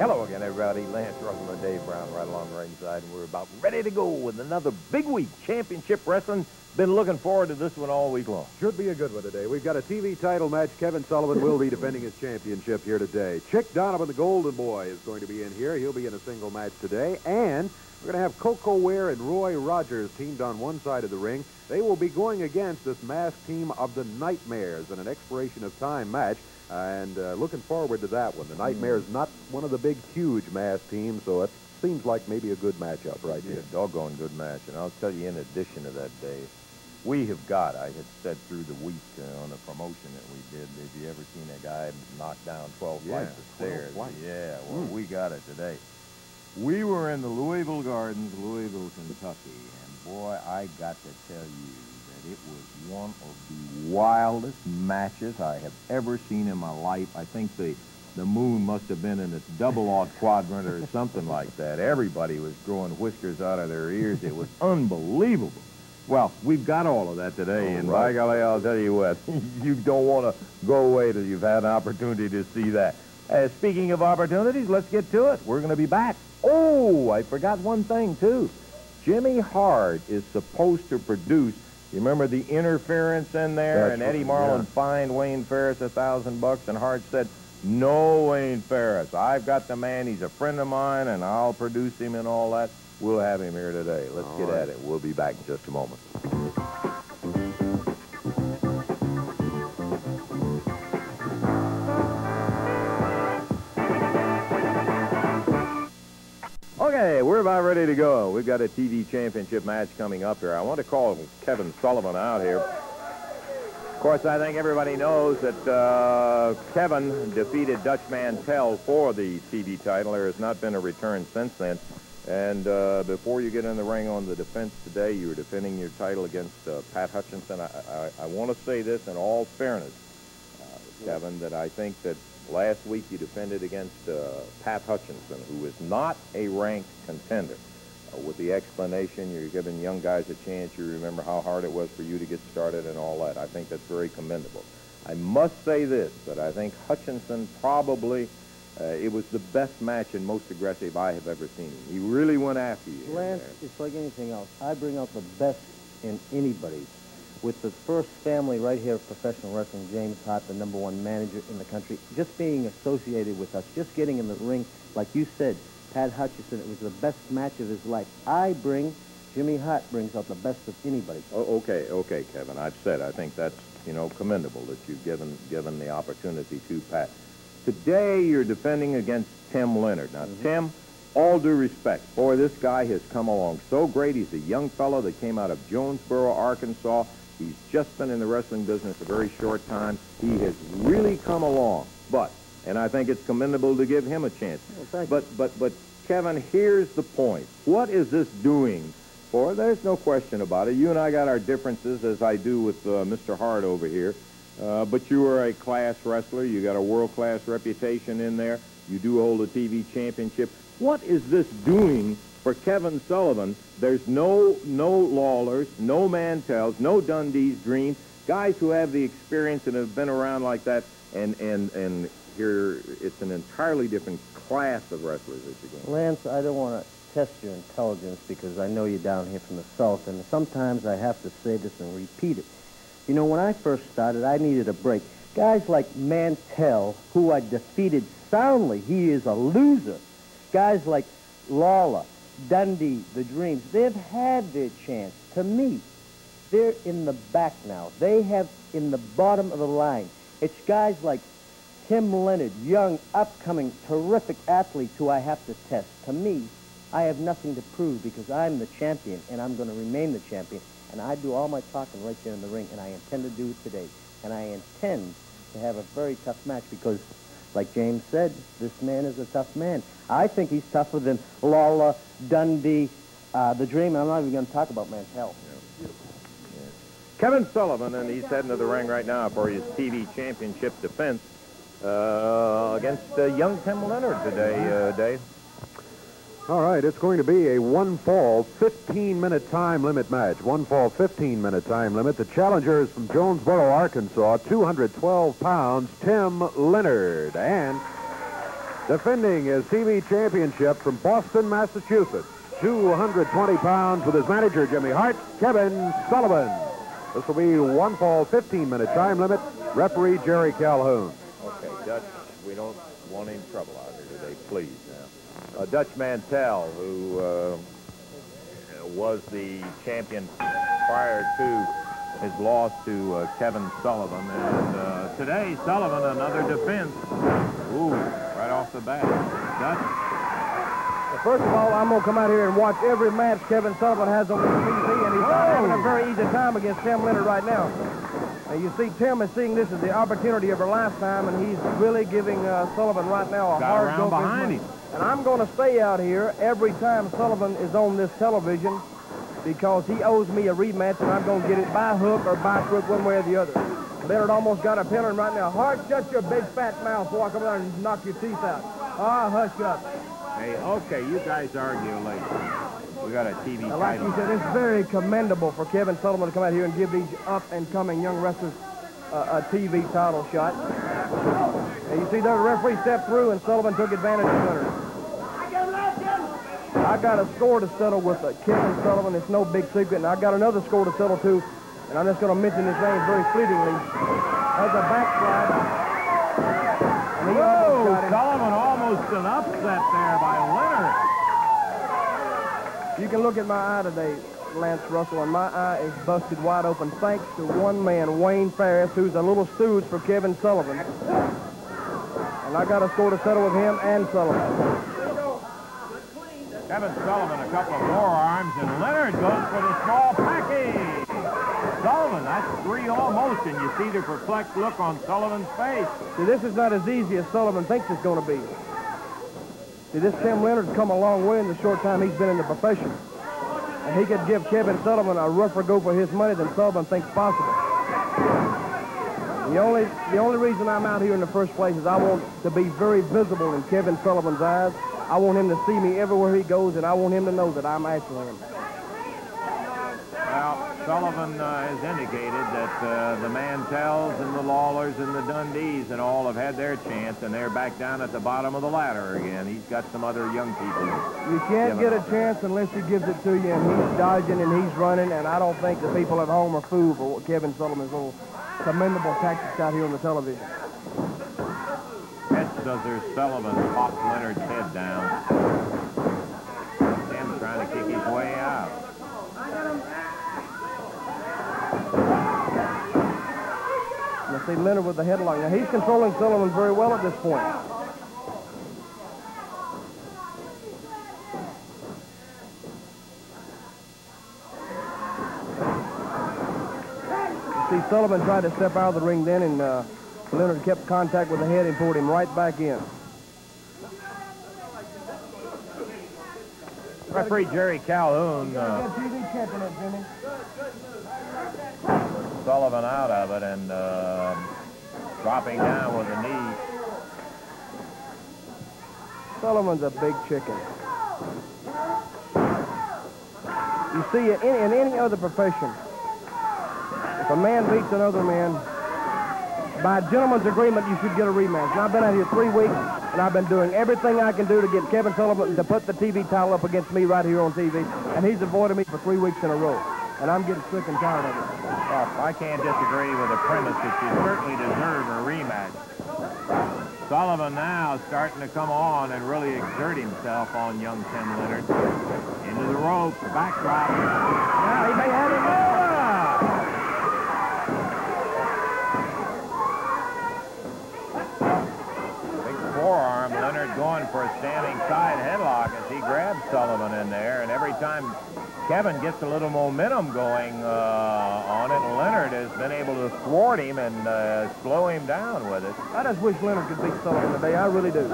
Hello again, everybody. Lance Russell and Dave Brown right along the ringside, and we're about ready to go with another big week. Championship Wrestling. Been looking forward to this one all week long. Should be a good one today. We've got a TV title match. Kevin Sullivan will be defending his championship here today. Chic, Donovan, the Golden Boy, is going to be in here. He'll be in a single match today. And we're going to have Koko, Ware, and Rodgers teamed on one side of the ring. They will be going against this masked team of the Nightmares in an expiration of time match. And looking forward to that one. The Nightmares not one of the big, huge masked teams, so it seems like maybe a good matchup right here. Doggone good match. And I'll tell you, in addition to that, Dave, we have got, I had said through the week on the promotion that we did, have you ever seen a guy knock down 12 flights of stairs? Yeah, well, we got it today. We were in the Louisville Gardens, Louisville, Kentucky, and boy, I got to tell you that it was one of the wildest matches I have ever seen in my life. I think the moon must have been in its double-odd quadrant or something like that. Everybody was growing whiskers out of their ears. It was unbelievable. Well, we've got all of that today, and by golly, I'll tell you what, you don't want to go away till you've had an opportunity to see that. Speaking of opportunities, let's get to it. We're going to be back. Oh, I forgot one thing, too. Jimmy Hart is supposed to produce, you remember the interference in there? That's and Eddie Marlin fined Wayne Ferris $1,000, and Hart said, no, Wayne Ferris, I've got the man, he's a friend of mine, and I'll produce him and all that. We'll have him here today. Let's get at it. We'll be back in just a moment. Okay, we're about ready to go. We've got a TV championship match coming up here. I want to call Kevin Sullivan out here. Of course, I think everybody knows that Kevin defeated Dutch Mantell for the TV title. There has not been a return since then. And before you get in the ring on the defense today, you were defending your title against Pat Hutchinson. I want to say this in all fairness, Kevin, that I think that last week you defended against Pat Hutchinson, who is not a ranked contender. With the explanation, you're giving young guys a chance. You remember how hard it was for you to get started and all that. I think that's very commendable. I must say this, that I think Hutchinson probably... it was the best match and most aggressive I have ever seen. He really went after you. Lance, it's like anything else. I bring out the best in anybody. With the first family right here of professional wrestling, James Hart, the #1 manager in the country, just being associated with us, just getting in the ring, like you said, Pat Hutchinson, it was the best match of his life. Jimmy Hart brings out the best of anybody. Oh, okay, Kevin. I've said I think that's, commendable that you've given the opportunity to Pat. Today, you're defending against Tim Leonard. Now, Tim, all due respect, boy, this guy has come along so great. He's a young fellow that came out of Jonesboro, Arkansas. He's just been in the wrestling business a very short time. He has really come along. And I think it's commendable to give him a chance. Well, thank you. But, Kevin, here's the point. What is this doing for? There's no question about it. You and I got our differences, as I do with Mr. Hart over here. But you are a class wrestler. You got a world-class reputation in there. You do hold a TV championship. What is this doing for Kevin Sullivan? There's no Lawlers, no Mantells, no Dundee's Dream, guys who have the experience and have been around like that. And here it's an entirely different class of wrestlers that you're going. Lance, I don't want to test your intelligence because I know you're down here from the South, and sometimes I have to say this and repeat it. When I first started, I needed a break. Guys like Mantell, who I defeated soundly, he is a loser. Guys like Lawler, Dundee, the Dreams, they've had their chance. To me, they're in the back now. They have in the bottom of the line. It's guys like Tim Leonard, young, upcoming, terrific athletes who I have to test. To me, I have nothing to prove because I'm the champion, and I'm going to remain the champion. And I do all my talking right there in the ring, and I intend to do it today. And I intend to have a very tough match because, like James said, this man is a tough man. I think he's tougher than Lawler, Dundee, the Dream. I'm not even going to talk about Mantell. Yeah. Kevin Sullivan, and he's heading to the ring right now for his TV championship defense against young Tim Leonard today, Dave. All right, it's going to be a one-fall, 15-minute time limit match. One-fall, 15-minute time limit. The challenger is from Jonesboro, Arkansas, 212 pounds, Tim Leonard. And Defending his TV championship from Boston, Massachusetts, 220 pounds with his manager, Jimmy Hart, Kevin Sullivan. This will be 1 fall, 15-minute time limit. Referee Jerry Calhoun. Okay, Dutch, we don't want any trouble out here today, please. Now, Dutch Mantell, who was the champion prior to his loss to Kevin Sullivan. And today, Sullivan, another defense. Ooh, right off the bat. Dutch. First of all, I'm going to come out here and watch every match Kevin Sullivan has on TV, and he's having a very easy time against Tim Leonard right now. And you see, Tim is seeing this as the opportunity of her lifetime, and he's really giving Sullivan right now a hard go behind him. And I'm going to stay out here every time Sullivan is on this television because he owes me a rematch, and I'm going to get it by hook or by crook, one way or the other. Leonard almost got a pin on him right now. Hart, shut your big fat mouth before I come down and knock your teeth out. Ah, hush up. Hey, okay, you guys argue later. We got a TV title. Like you said, it's very commendable for Kevin Sullivan to come out here and give these up-and-coming young wrestlers a TV title shot. And you see there, the referee stepped through, and Sullivan took advantage of Leonard. I got a score to settle with Kevin Sullivan. It's no big secret, and I got another score to settle, too. And I'm just going to mention his name very fleetingly. Has a backslide. Whoa! Sullivan almost an upset there by Leonard. You can look at my eye today, Lance Russell, and my eye is busted wide open thanks to one man, Wayne Ferris, who's a little stooge for Kevin Sullivan. And I got a score to settle with him and Sullivan. Kevin Sullivan, a couple of forearms, and Leonard goes for the small package. Sullivan, that's 3 almost, and you see the perplexed look on Sullivan's face. See, this is not as easy as Sullivan thinks it's going to be. See, this Tim Leonard's come a long way in the short time he's been in the profession. And he could give Kevin Sullivan a rougher go for his money than Sullivan thinks possible. The only reason I'm out here in the first place is I want to be very visible in Kevin Sullivan's eyes. I want him to see me everywhere he goes, and I want him to know that I'm after him. Well, Sullivan has indicated that the Mantells and the Lawlers and the Dundees and all have had their chance, and they're back down at the bottom of the ladder again. He's got some other young people. You can't get a chance unless he gives it to you, and he's dodging and he's running, and I don't think the people at home are fooled for Kevin Sullivan's little commendable tactics out here on the television. Dozer Sullivan popped Leonard's head down. Tim trying to kick his way out. You see Leonard with the headlock. Now he's controlling Sullivan very well at this point. You see Sullivan tried to step out of the ring then, and Leonard kept contact with the head and pulled him right back in. Referee Jerry Calhoun Sullivan out of it and dropping down with a knee. Sullivan's a big chicken. You see, in any other profession, if a man beats another man, by gentleman's agreement, you should get a rematch. And I've been out here 3 weeks, and I've been doing everything I can do to get Kevin Sullivan to put the TV title up against me right here on TV, and he's avoided me for 3 weeks in a row. And I'm getting sick and tired of it. Well, I can't disagree with the premise that you certainly deserve a rematch. Sullivan now starting to come on and really exert himself on young Tim Leonard. Into the ropes, backdrop. Now he may have him over. Forearm, Leonard going for a standing side headlock as he grabs Sullivan in there, and every time Kevin gets a little momentum going on it, Leonard has been able to thwart him and slow him down with it. I just wish Leonard could beat Sullivan today. I really do.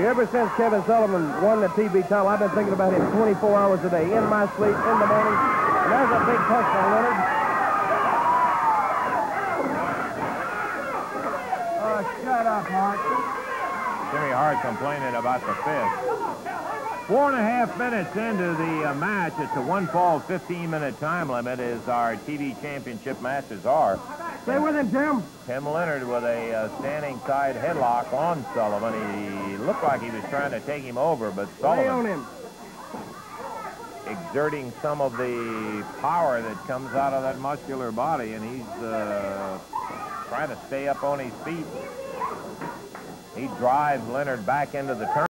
Ever since Kevin Sullivan won the TV title, I've been thinking about him 24 hours a day, in my sleep, in the morning. And there's a big punch by Leonard. Oh, shut up, Hart. Jimmy Hart complaining about the fifth. 4.5 minutes into the match. It's a 1-fall, 15-minute time limit as our TV championship matches are. Stay with him, Tim. Tim Leonard with a standing side headlock on Sullivan. He looked like he was trying to take him over, but Lay on Sullivan him. exerting some of the power that comes out of that muscular body, and he's trying to stay up on his feet. He drives Leonard back into the turn.